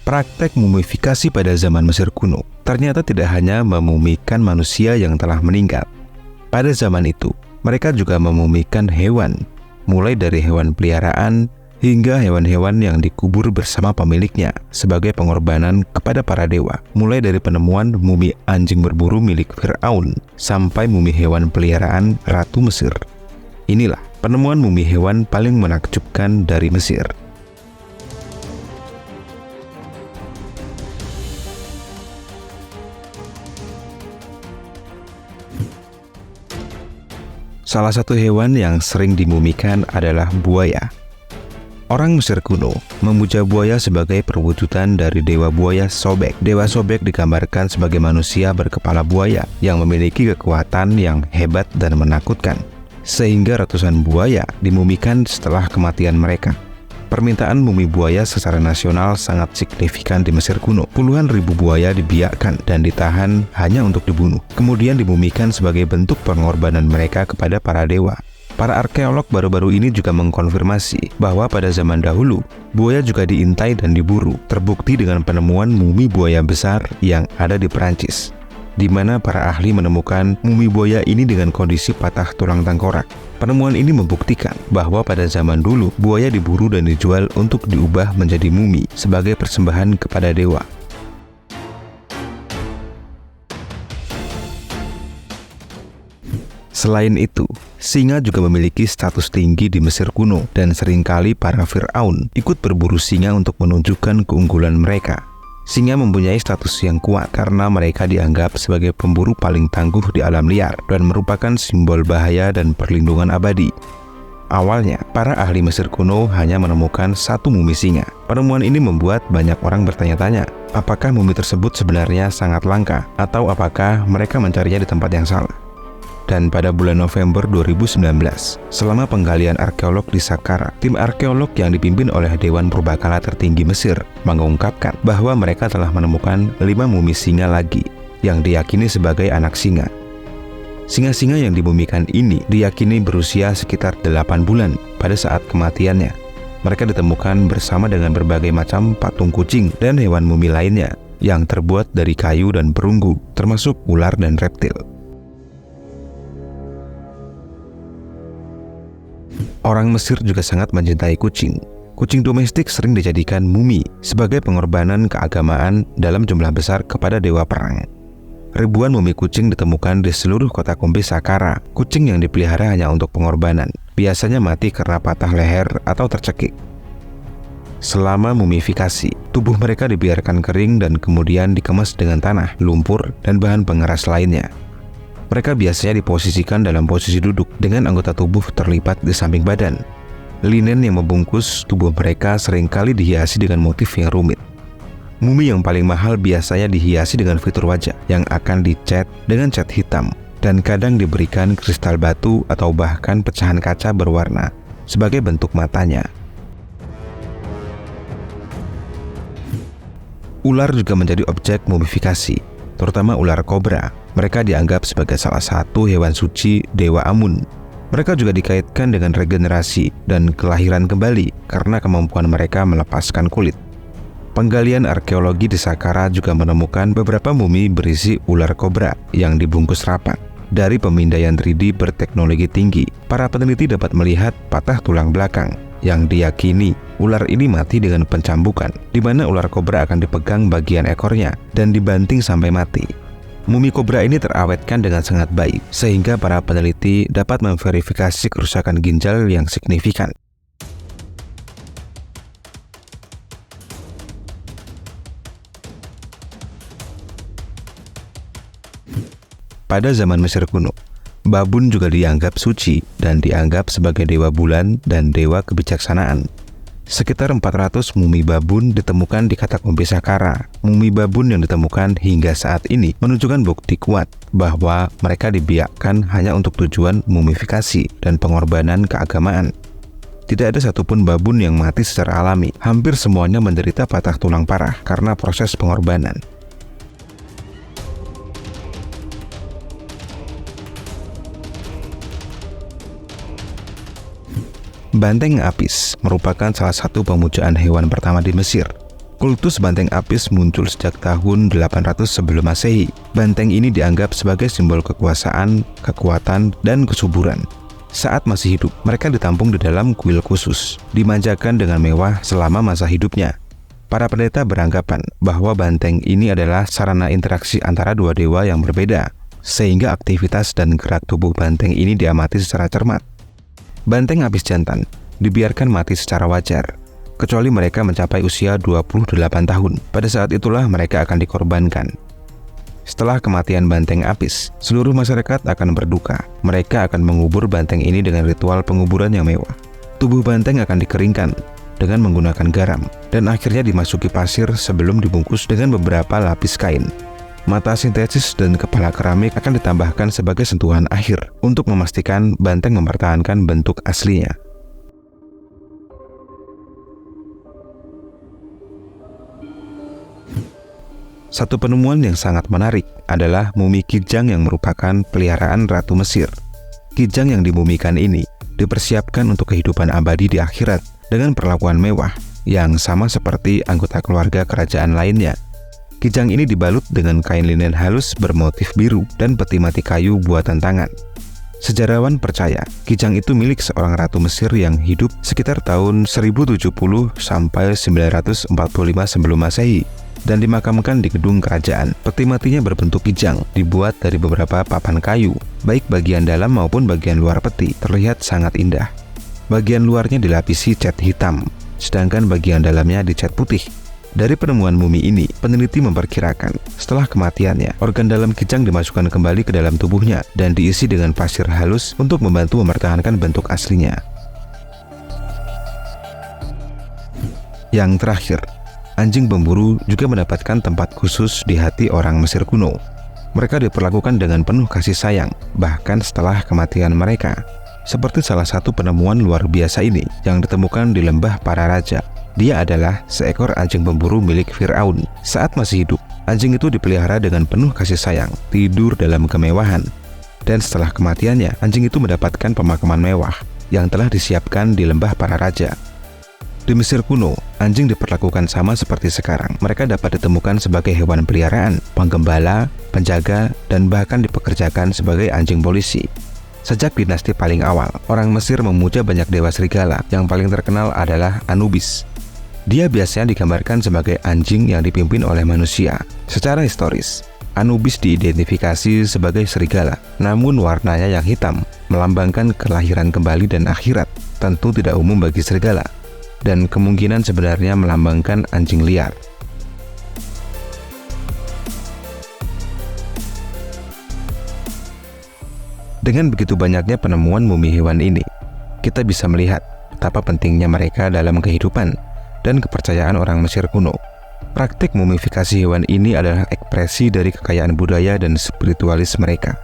Praktek mumifikasi pada zaman Mesir kuno ternyata tidak hanya memumikan manusia yang telah meninggal. Pada zaman itu, mereka juga memumikan hewan, mulai dari hewan peliharaan hingga hewan-hewan yang dikubur bersama pemiliknya sebagai pengorbanan kepada para dewa, mulai dari penemuan mumi anjing berburu milik Fir'aun sampai mumi hewan peliharaan Ratu Mesir. Inilah penemuan mumi hewan paling menakjubkan dari Mesir. Salah satu hewan yang sering dimumikan adalah buaya. Orang Mesir kuno memuja buaya sebagai perwujudan dari dewa buaya Sobek. Dewa Sobek digambarkan sebagai manusia berkepala buaya yang memiliki kekuatan yang hebat dan menakutkan, sehingga ratusan buaya dimumikan setelah kematian mereka. Permintaan mumi buaya secara nasional sangat signifikan di Mesir kuno. Puluhan ribu buaya dibiakkan dan ditahan hanya untuk dibunuh, kemudian dimumikan sebagai bentuk pengorbanan mereka kepada para dewa. Para arkeolog baru-baru ini juga mengkonfirmasi bahwa pada zaman dahulu, buaya juga diintai dan diburu, terbukti dengan penemuan mumi buaya besar yang ada di Perancis, di mana para ahli menemukan mumi buaya ini dengan kondisi patah tulang tengkorak. Penemuan ini membuktikan bahwa pada zaman dulu, buaya diburu dan dijual untuk diubah menjadi mumi sebagai persembahan kepada dewa. Selain itu, singa juga memiliki status tinggi di Mesir kuno dan seringkali para Fir'aun ikut berburu singa untuk menunjukkan keunggulan mereka. Singa mempunyai status yang kuat karena mereka dianggap sebagai pemburu paling tangguh di alam liar dan merupakan simbol bahaya dan perlindungan abadi. Awalnya, para ahli Mesir kuno hanya menemukan satu mumi singa. Penemuan ini membuat banyak orang bertanya-tanya, apakah mumi tersebut sebenarnya sangat langka atau apakah mereka mencarinya di tempat yang salah. Dan pada bulan November 2019, selama penggalian arkeolog di Saqqara, tim arkeolog yang dipimpin oleh Dewan Purbakala tertinggi Mesir mengungkapkan bahwa mereka telah menemukan 5 mumi singa lagi yang diyakini sebagai anak singa. Singa-singa yang dimumikan ini diyakini berusia sekitar 8 bulan pada saat kematiannya. Mereka ditemukan bersama dengan berbagai macam patung kucing dan hewan mumi lainnya yang terbuat dari kayu dan perunggu, termasuk ular dan reptil. Orang Mesir juga sangat mencintai kucing. Kucing domestik sering dijadikan mumi sebagai pengorbanan keagamaan dalam jumlah besar kepada dewa perang. Ribuan mumi kucing ditemukan di seluruh kota Kumpi Saqqara. Kucing yang dipelihara hanya untuk pengorbanan, biasanya mati karena patah leher atau tercekik. Selama mumifikasi, tubuh mereka dibiarkan kering dan kemudian dikemas dengan tanah, lumpur, dan bahan pengeras lainnya. Mereka biasanya diposisikan dalam posisi duduk dengan anggota tubuh terlipat di samping badan. Linen yang membungkus tubuh mereka seringkali dihiasi dengan motif yang rumit. Mumi yang paling mahal biasanya dihiasi dengan fitur wajah yang akan dicat dengan cat hitam dan kadang diberikan kristal batu atau bahkan pecahan kaca berwarna sebagai bentuk matanya. Ular juga menjadi objek mumifikasi, terutama ular kobra. Mereka dianggap sebagai salah satu hewan suci Dewa Amun. Mereka juga dikaitkan dengan regenerasi dan kelahiran kembali karena kemampuan mereka melepaskan kulit. Penggalian arkeologi di Saqqara juga menemukan beberapa mumi berisi ular kobra yang dibungkus rapat. Dari pemindaian 3D berteknologi tinggi, para peneliti dapat melihat patah tulang belakang yang diyakini ular ini mati dengan pencambukan, di mana ular kobra akan dipegang bagian ekornya dan dibanting sampai mati. Mumi kobra ini terawetkan dengan sangat baik, sehingga para peneliti dapat memverifikasi kerusakan ginjal yang signifikan. Pada zaman Mesir kuno, babun juga dianggap suci dan dianggap sebagai dewa bulan dan dewa kebijaksanaan. Sekitar 400 mumi babun ditemukan di Katakombe Saqqara. Mumi babun yang ditemukan hingga saat ini menunjukkan bukti kuat bahwa mereka dibiakkan hanya untuk tujuan mumifikasi dan pengorbanan keagamaan. Tidak ada satupun babun yang mati secara alami. Hampir semuanya menderita patah tulang parah karena proses pengorbanan. Banteng Apis merupakan salah satu pemujaan hewan pertama di Mesir. Kultus banteng Apis muncul sejak tahun 800 sebelum Masehi. Banteng ini dianggap sebagai simbol kekuasaan, kekuatan, dan kesuburan. Saat masih hidup, mereka ditampung di dalam kuil khusus, dimanjakan dengan mewah selama masa hidupnya. Para pendeta beranggapan bahwa banteng ini adalah sarana interaksi antara dua dewa yang berbeda, sehingga aktivitas dan gerak tubuh banteng ini diamati secara cermat. Banteng Apis jantan dibiarkan mati secara wajar, kecuali mereka mencapai usia 28 tahun. Pada saat itulah mereka akan dikorbankan. Setelah kematian banteng Apis, seluruh masyarakat akan berduka. Mereka akan mengubur banteng ini dengan ritual penguburan yang mewah. Tubuh banteng akan dikeringkan dengan menggunakan garam, dan akhirnya dimasuki pasir sebelum dibungkus dengan beberapa lapis kain. Mata sintesis dan kepala keramik akan ditambahkan sebagai sentuhan akhir untuk memastikan banteng mempertahankan bentuk aslinya. Satu penemuan yang sangat menarik adalah mumi Kijang yang merupakan peliharaan Ratu Mesir. Kijang yang dimumikan ini dipersiapkan untuk kehidupan abadi di akhirat dengan perlakuan mewah yang sama seperti anggota keluarga kerajaan lainnya. Kijang ini dibalut dengan kain linen halus bermotif biru dan peti mati kayu buatan tangan. Sejarawan percaya Kijang itu milik seorang Ratu Mesir yang hidup sekitar tahun 1070 sampai 945 sebelum Masehi dan dimakamkan di gedung kerajaan. Peti matinya berbentuk kijang, dibuat dari beberapa papan kayu. Baik bagian dalam maupun bagian luar peti terlihat sangat indah. Bagian luarnya dilapisi cat hitam, sedangkan bagian dalamnya dicat putih. Dari penemuan mumi ini, peneliti memperkirakan setelah kematiannya, organ dalam kijang dimasukkan kembali ke dalam tubuhnya dan diisi dengan pasir halus untuk membantu mempertahankan bentuk aslinya. Yang terakhir, anjing pemburu juga mendapatkan tempat khusus di hati orang Mesir kuno. Mereka diperlakukan dengan penuh kasih sayang, bahkan setelah kematian mereka. Seperti salah satu penemuan luar biasa ini yang ditemukan di lembah para raja. Dia adalah seekor anjing pemburu milik Firaun. Saat masih hidup, anjing itu dipelihara dengan penuh kasih sayang, tidur dalam kemewahan. Dan setelah kematiannya, anjing itu mendapatkan pemakaman mewah yang telah disiapkan di lembah para raja. Di Mesir kuno, anjing diperlakukan sama seperti sekarang. Mereka dapat ditemukan sebagai hewan peliharaan, penggembala, penjaga, dan bahkan dipekerjakan sebagai anjing polisi. Sejak dinasti paling awal, orang Mesir memuja banyak dewa serigala. Yang paling terkenal adalah Anubis. Dia biasanya digambarkan sebagai anjing yang dipimpin oleh manusia. Secara historis, Anubis diidentifikasi sebagai serigala, namun warnanya yang hitam melambangkan kelahiran kembali dan akhirat. Tentu tidak umum bagi serigala, dan kemungkinan sebenarnya melambangkan anjing liar. Dengan begitu banyaknya penemuan mumi hewan ini, kita bisa melihat betapa pentingnya mereka dalam kehidupan dan kepercayaan orang Mesir kuno. Praktik mumifikasi hewan ini adalah ekspresi dari kekayaan budaya dan spiritualis mereka.